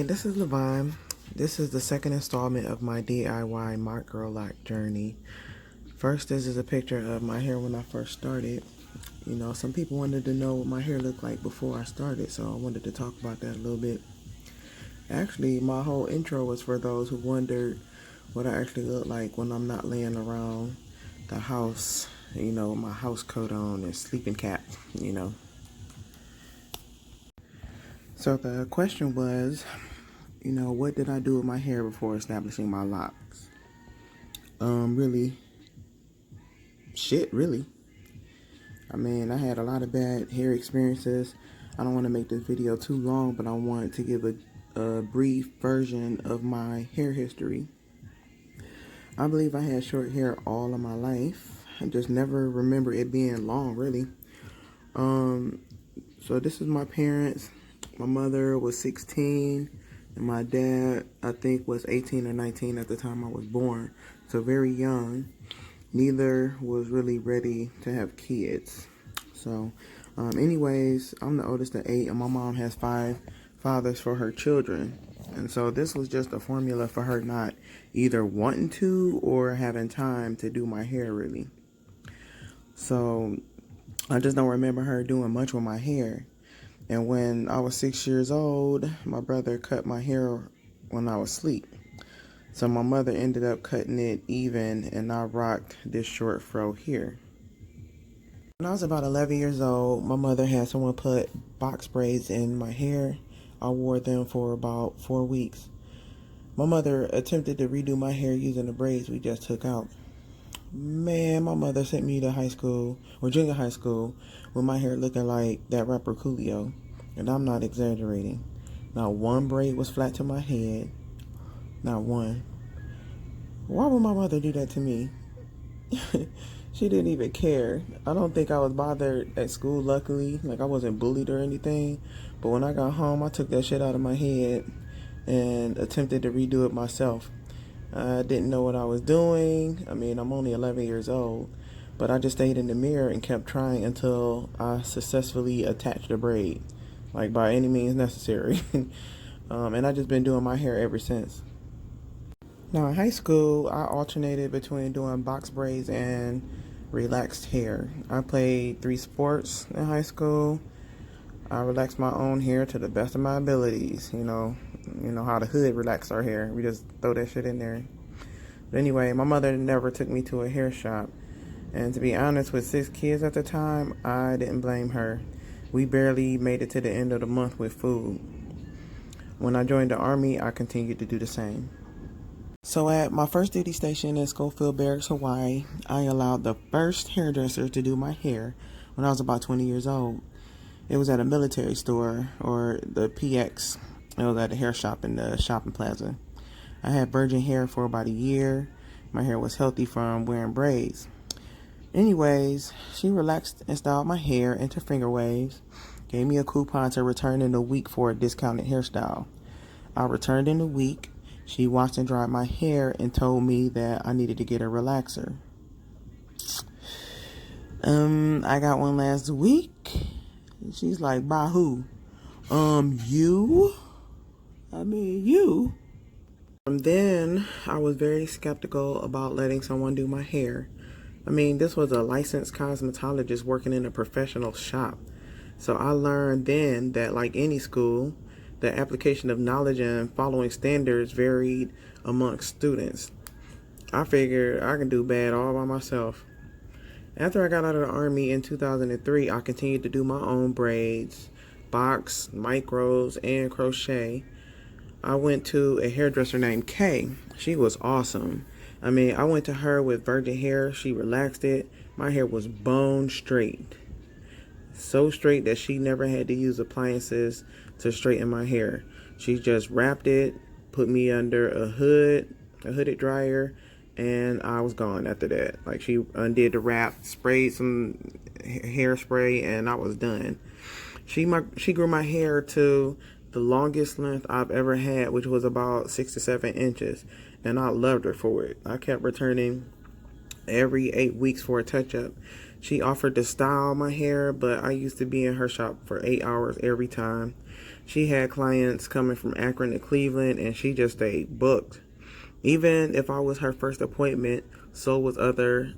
Hey, this is Levine. This is the second installment of my DIY Microloc journey. First, this is a picture of my hair when I first started. You know, some people wanted to know what my hair looked like before I started, so I wanted to talk about that a little bit. Actually, my whole intro was for those who wondered what I actually look like when I'm not laying around the house, you know, with my house coat on and sleeping cap, you know. So the question was, you know, what did I do with my hair before establishing my locks? Really, shit, really. I mean, I had a lot of bad hair experiences. I don't want to make this video too long, but I want to give a brief version of my hair history. I believe I had short hair all of my life. I just never remember it being long, really. So this is my parents. My mother was 16, and my dad, I think, was 18 or 19 at the time I was born. So very young. Neither was really ready to have kids. So, anyways, I'm the oldest of 8, and my mom has 5 fathers for her children. And so this was just a formula for her not either wanting to or having time to do my hair, really. So I just don't remember her doing much with my hair. And when I was 6 years old, my brother cut my hair when I was asleep. So my mother ended up cutting it even, and I rocked this short fro here. When I was about 11 years old, my mother had someone put box braids in my hair. I wore them for about 4 weeks. My mother attempted to redo my hair using the braids we just took out. Man, my mother sent me to high school, or junior high school, with my hair looking like that rapper Coolio. And I'm not exaggerating. Not one braid was flat to my head. Not one. Why would my mother do that to me? She didn't even care. I don't think I was bothered at school, luckily. Like, I wasn't bullied or anything. But when I got home, I took that shit out of my head and attempted to redo it myself. I didn't know what I was doing. I mean, I'm only 11 years old. But I just stayed in the mirror and kept trying until I successfully attached a braid. Like, by any means necessary. And I've just been doing my hair ever since. Now, in high school, I alternated between doing box braids and relaxed hair. I played 3 sports in high school. I relaxed my own hair to the best of my abilities. You know how the hood relaxed our hair. We just throw that shit in there. But anyway, my mother never took me to a hair shop. And to be honest, with 6 kids at the time, I didn't blame her. We barely made it to the end of the month with food. When I joined the Army, I continued to do the same. So at my first duty station in Schofield Barracks, Hawaii, I allowed the first hairdresser to do my hair when I was about 20 years old. It was at a military store, or the PX. It was at a hair shop in the shopping plaza. I had virgin hair for about a year. My hair was healthy from wearing braids. Anyways, she relaxed and styled my hair into finger waves, gave me a coupon to return in a week for a discounted hairstyle. I returned in a week. She washed and dried my hair and told me that I needed to get a relaxer. I got one last week. She's like, by who? You? I mean, you? From then, I was very skeptical about letting someone do my hair. I mean, this was a licensed cosmetologist working in a professional shop. So I learned then that, like any school, the application of knowledge and following standards varied amongst students. I figured I can do bad all by myself. After I got out of the Army in 2003, I continued to do my own braids, box, micros, and crochet. I went to a hairdresser named Kay. She was awesome. I mean, I went to her with virgin hair. She relaxed it. My hair was bone straight. So straight that she never had to use appliances to straighten my hair. She just wrapped it, put me under a hooded dryer, and I was gone after that. Like, she undid the wrap, sprayed some hairspray, and I was done. She grew my hair to the longest length I've ever had, which was about 6 to 7 inches, and I loved her for it. I kept returning every 8 weeks for a touch-up. She offered to style my hair, but I used to be in her shop for 8 hours every time. She had clients coming from Akron to Cleveland, and she just stayed booked. Even if I was her first appointment, so was other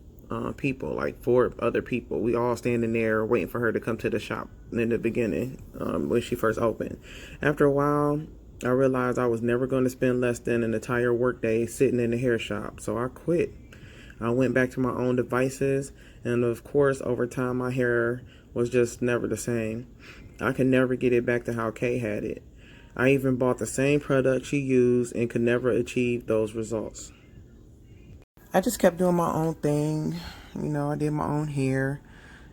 people, like 4 other people. We all standing there waiting for her to come to the shop in the beginning, when she first opened. After a while, I realized I was never going to spend less than an entire workday sitting in the hair shop, so I quit. I went back to my own devices, and of course, over time, my hair was just never the same. I could never get it back to how Kay had it. I even bought the same product she used and could never achieve those results. I just kept doing my own thing. I did my own hair.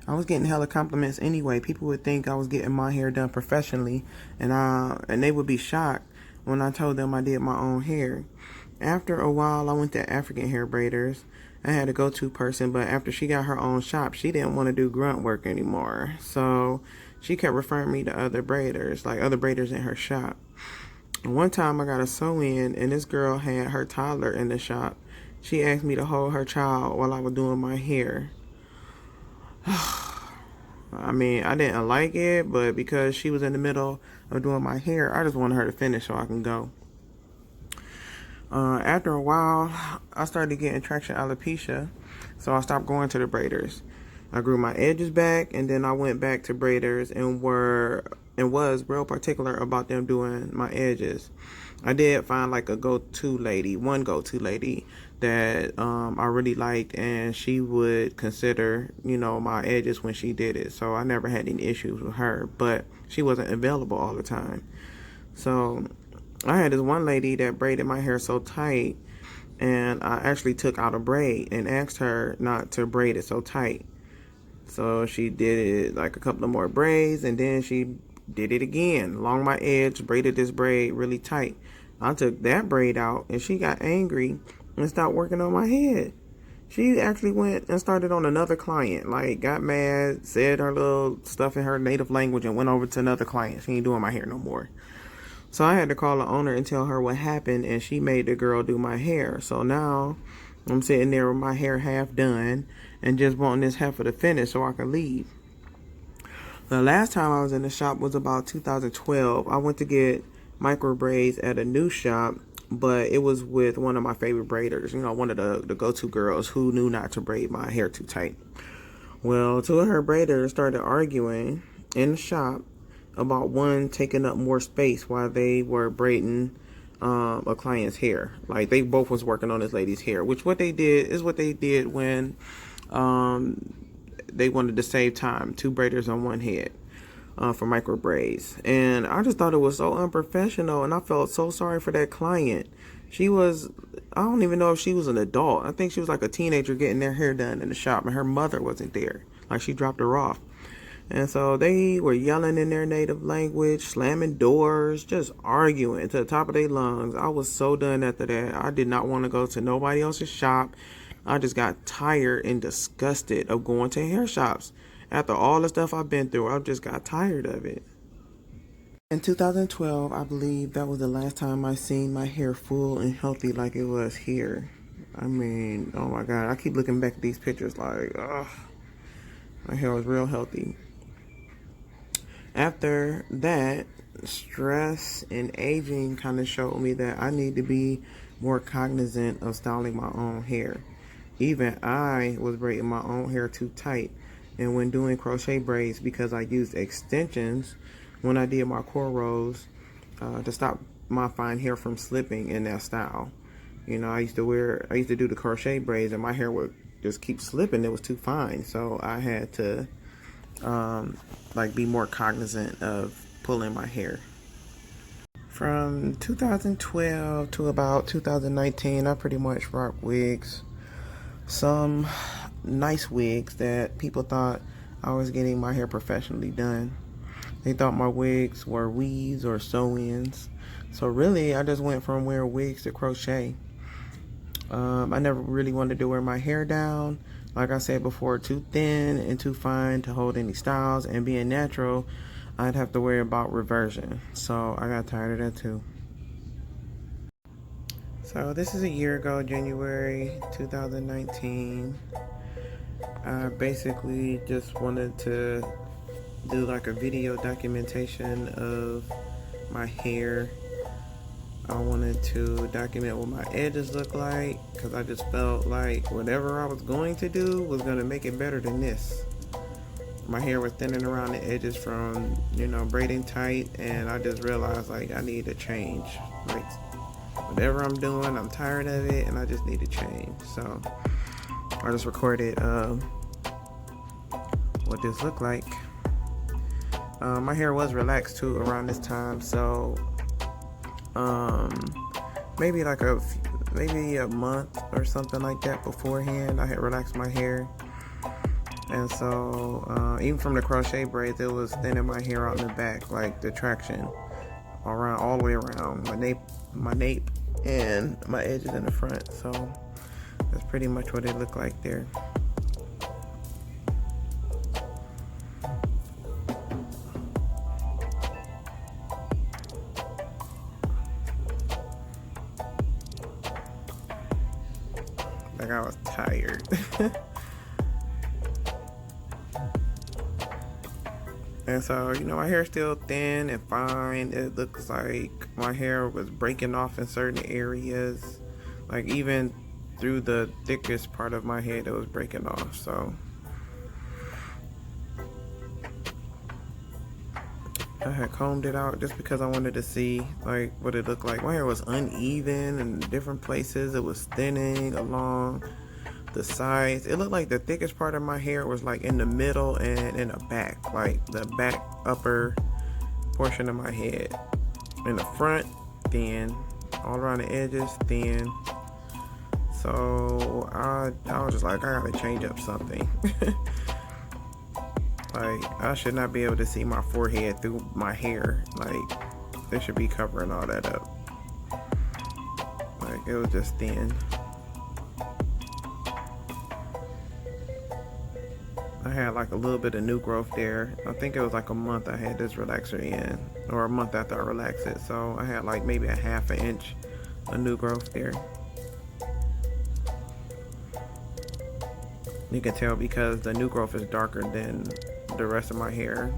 I was getting hella compliments anyway. People would think I was getting my hair done professionally, and they would be shocked when I told them I did my own hair. After a while, I went to African hair braiders. I had a go-to person, but after she got her own shop, she didn't want to do grunt work anymore. So she kept referring me to other braiders, like other braiders in her shop. One time I got a sew-in, and this girl had her toddler in the shop. She asked me to hold her child while I was doing my hair. I mean, I didn't like it, but because she was in the middle of doing my hair, I just wanted her to finish so I can go. After a while, I started getting traction alopecia, so I stopped going to the braiders. I grew my edges back, and then I went back to braiders and was real particular about them doing my edges. I did find like one go-to lady that I really liked, and she would consider, my edges when she did it. So I never had any issues with her, but she wasn't available all the time. So I had this one lady that braided my hair so tight, and I actually took out a braid and asked her not to braid it so tight. So she did it like a couple of more braids, and then she did it again along my edge, braided this braid really tight. I took that braid out, and she got angry and stopped working on my head. She actually went and started on another client, like got mad, said her little stuff in her native language, and went over to another client. She ain't doing my hair no more. So I had to call the owner and tell her what happened, and she made the girl do my hair. So now I'm sitting there with my hair half done and just wanting this heifer to finish so I can leave. The last time I was in the shop was about 2012. I went to get micro braids at a new shop, but it was with one of my favorite braiders, one of the go-to girls who knew not to braid my hair too tight. Well, 2 of her braiders started arguing in the shop about one taking up more space while they were braiding a client's hair. Like, they both was working on this lady's hair, which what they did when they wanted to save time. 2 braiders on one head for micro braids. And I just thought it was so unprofessional, and I felt so sorry for that client. I don't even know if she was an adult. I think she was like a teenager getting their hair done in the shop, and her mother wasn't there. Like, she dropped her off. And so they were yelling in their native language, slamming doors, just arguing to the top of their lungs. I was so done after that. I did not want to go to nobody else's shop. I just got tired and disgusted of going to hair shops. After all the stuff I've been through, I just got tired of it. In 2012, I believe that was the last time I seen my hair full and healthy like it was here. I mean, oh my God, I keep looking back at these pictures like, ugh, my hair was real healthy. After that, stress and aging kind of showed me that I need to be more cognizant of styling my own hair. Even I was braiding my own hair too tight, and when doing crochet braids, because I used extensions when I did my cornrows to stop my fine hair from slipping in that style. I used to do the crochet braids, and my hair would just keep slipping. It was too fine, so I had to be more cognizant of pulling my hair. From 2012 to about 2019, I pretty much rocked wigs. Some nice wigs that people thought I was getting my hair professionally done. They thought my wigs were weaves or sew-ins. So really, I just went from wearing wigs to crochet. I never really wanted to wear my hair down. Like I said before, too thin and too fine to hold any styles, and being natural, I'd have to worry about reversion. So I got tired of that too. So this is a year ago, January 2019. I basically just wanted to do like a video documentation of my hair. I wanted to document what my edges look like, because I just felt like whatever I was going to do was going to make it better than this. My hair was thinning around the edges from, you know, braiding tight, and I just realized like I need to change. Like whatever I'm doing, I'm tired of it, and I just need to change. So I just recorded what this looked like. My hair was relaxed too around this time, so maybe like maybe a month or something like that beforehand, I had relaxed my hair. And so even from the crochet braids, it was thinning my hair out in the back, like the traction around, all the way around my nape and my edges in the front. So that's pretty much what it looked like there. Like I was tired. And so, you know, my hair's still thin and fine. It looks like my hair was breaking off in certain areas. Like even through the thickest part of my head, it was breaking off. So I had combed it out just because I wanted to see like what it looked like. My hair was uneven in different places. It was thinning along the sides. It looked like the thickest part of my hair was like in the middle and in the back, like the back upper portion of my head. In the front, thin. All around the edges, thin. So I was just like, I gotta change up something. Like I should not be able to see my forehead through my hair. Like they should be covering all that up. Like it was just thin. I had like a little bit of new growth there. I think it was like a month I had this relaxer in, or a month after I relaxed it. So I had like maybe a ½ inch of new growth there. You can tell because the new growth is darker than the rest of my hair.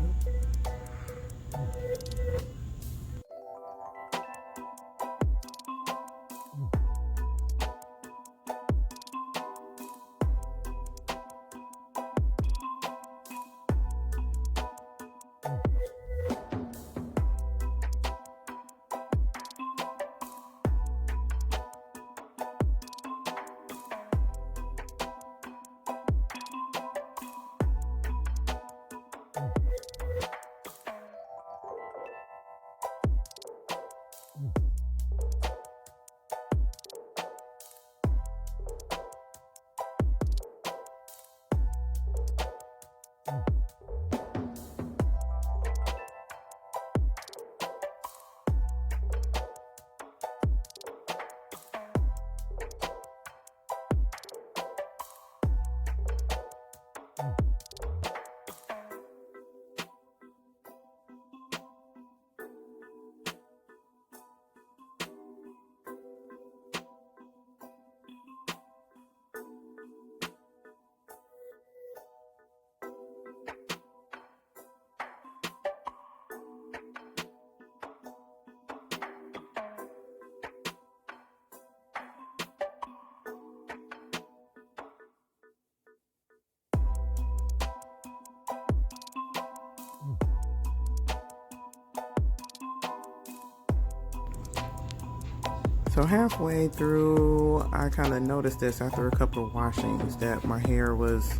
So halfway through, I kind of noticed this after a couple of washings that my hair was,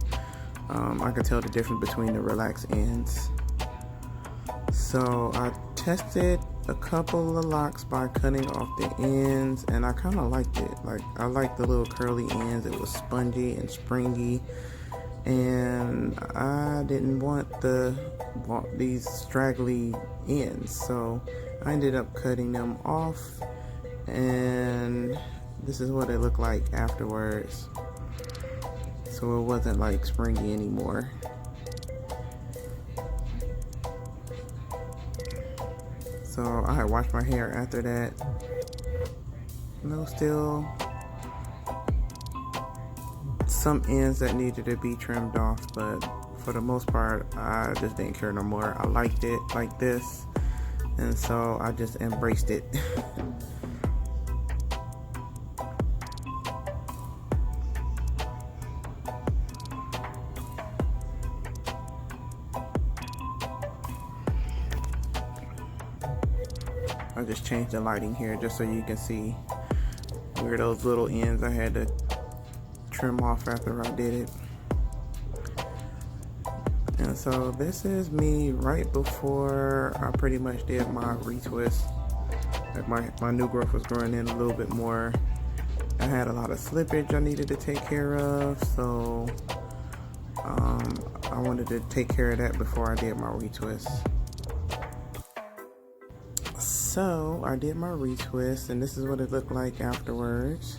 I could tell the difference between the relaxed ends. So I tested a couple of locks by cutting off the ends, and I kind of liked it. Like I liked the little curly ends. It was spongy and springy, and I didn't want these straggly ends. So I ended up cutting them off. And this is what it looked like afterwards. So it wasn't like springy anymore. So I had washed my hair after that. No, still some ends that needed to be trimmed off, but for the most part I just didn't care no more. I liked it like this. and so I just embraced it. I just changed the lighting here just so you can see where those little ends I had to trim off after I did it. And so this is me right before I pretty much did my retwist. Like my new growth was growing in a little bit more. I had a lot of slippage I needed to take care of, so I wanted to take care of that before I did my retwist. So I did my retwist, and this is what it looked like afterwards.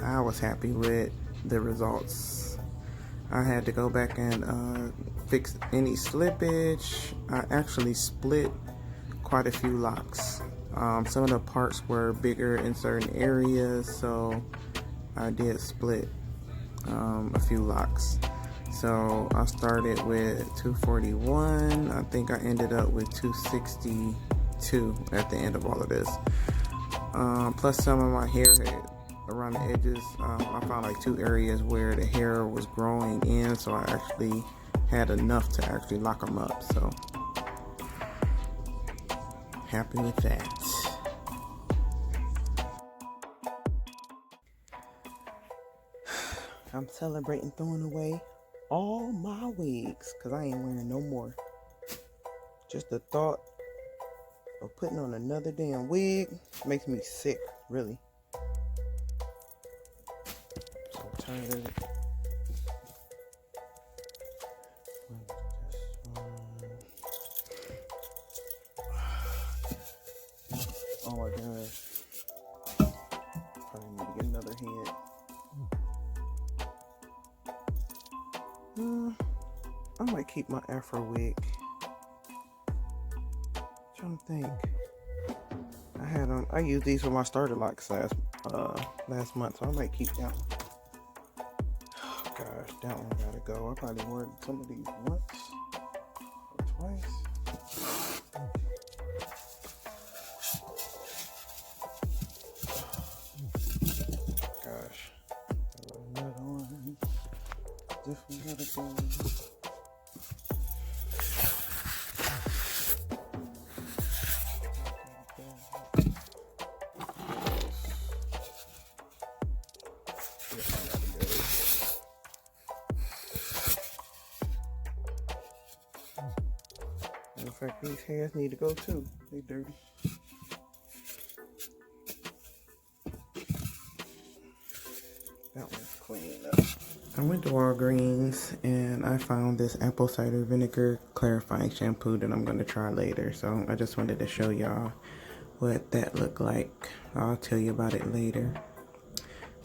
I was happy with the results. I had to go back and fix any slippage. I actually split quite a few locks. Some of the parts were bigger in certain areas, so I did split a few locks. So I started with 241. I think I ended up with 262 at the end of all of this. Plus some of my hair had around the edges. I found like 2 areas where the hair was growing in, so I actually had enough to actually lock them up. So happy with that. I'm celebrating throwing away all my wigs because I ain't wearing no more. Just the thought of putting on another damn wig makes me sick, really. So tired of it. Oh my gosh. Probably need to get another head. I might keep my afro wig. Trying to think. I used these for my starter locks last month, so I might keep that one. Oh gosh, that one gotta go. I probably wore some of these once or twice. Gosh, another one. Definitely gotta go. In fact, these hairs need to go too. They dirty. That one's clean up. I went to Walgreens and I found this apple cider vinegar clarifying shampoo that I'm going to try later. So I just wanted to show y'all what that looked like. I'll tell you about it later.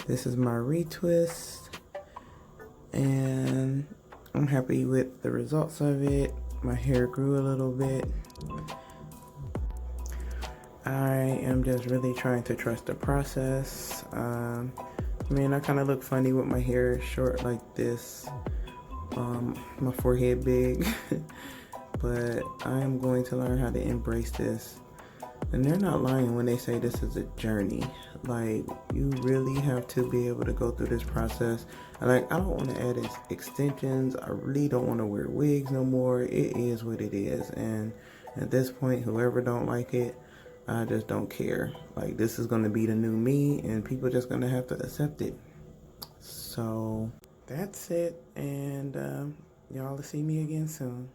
This is my retwist and I'm happy with the results of it. My hair grew a little bit. I am just really trying to trust the process. I mean, I kind of look funny with my hair short like this, my forehead big, but I am going to learn how to embrace this. And they're not lying when they say this is a journey. Like, you really have to be able to go through this process. Like, I don't want to add extensions. I really don't want to wear wigs no more. It is what it is. And at this point, whoever don't like it, I just don't care. Like, this is going to be the new me, and people are just going to have to accept it. So, that's it. And y'all will see me again soon.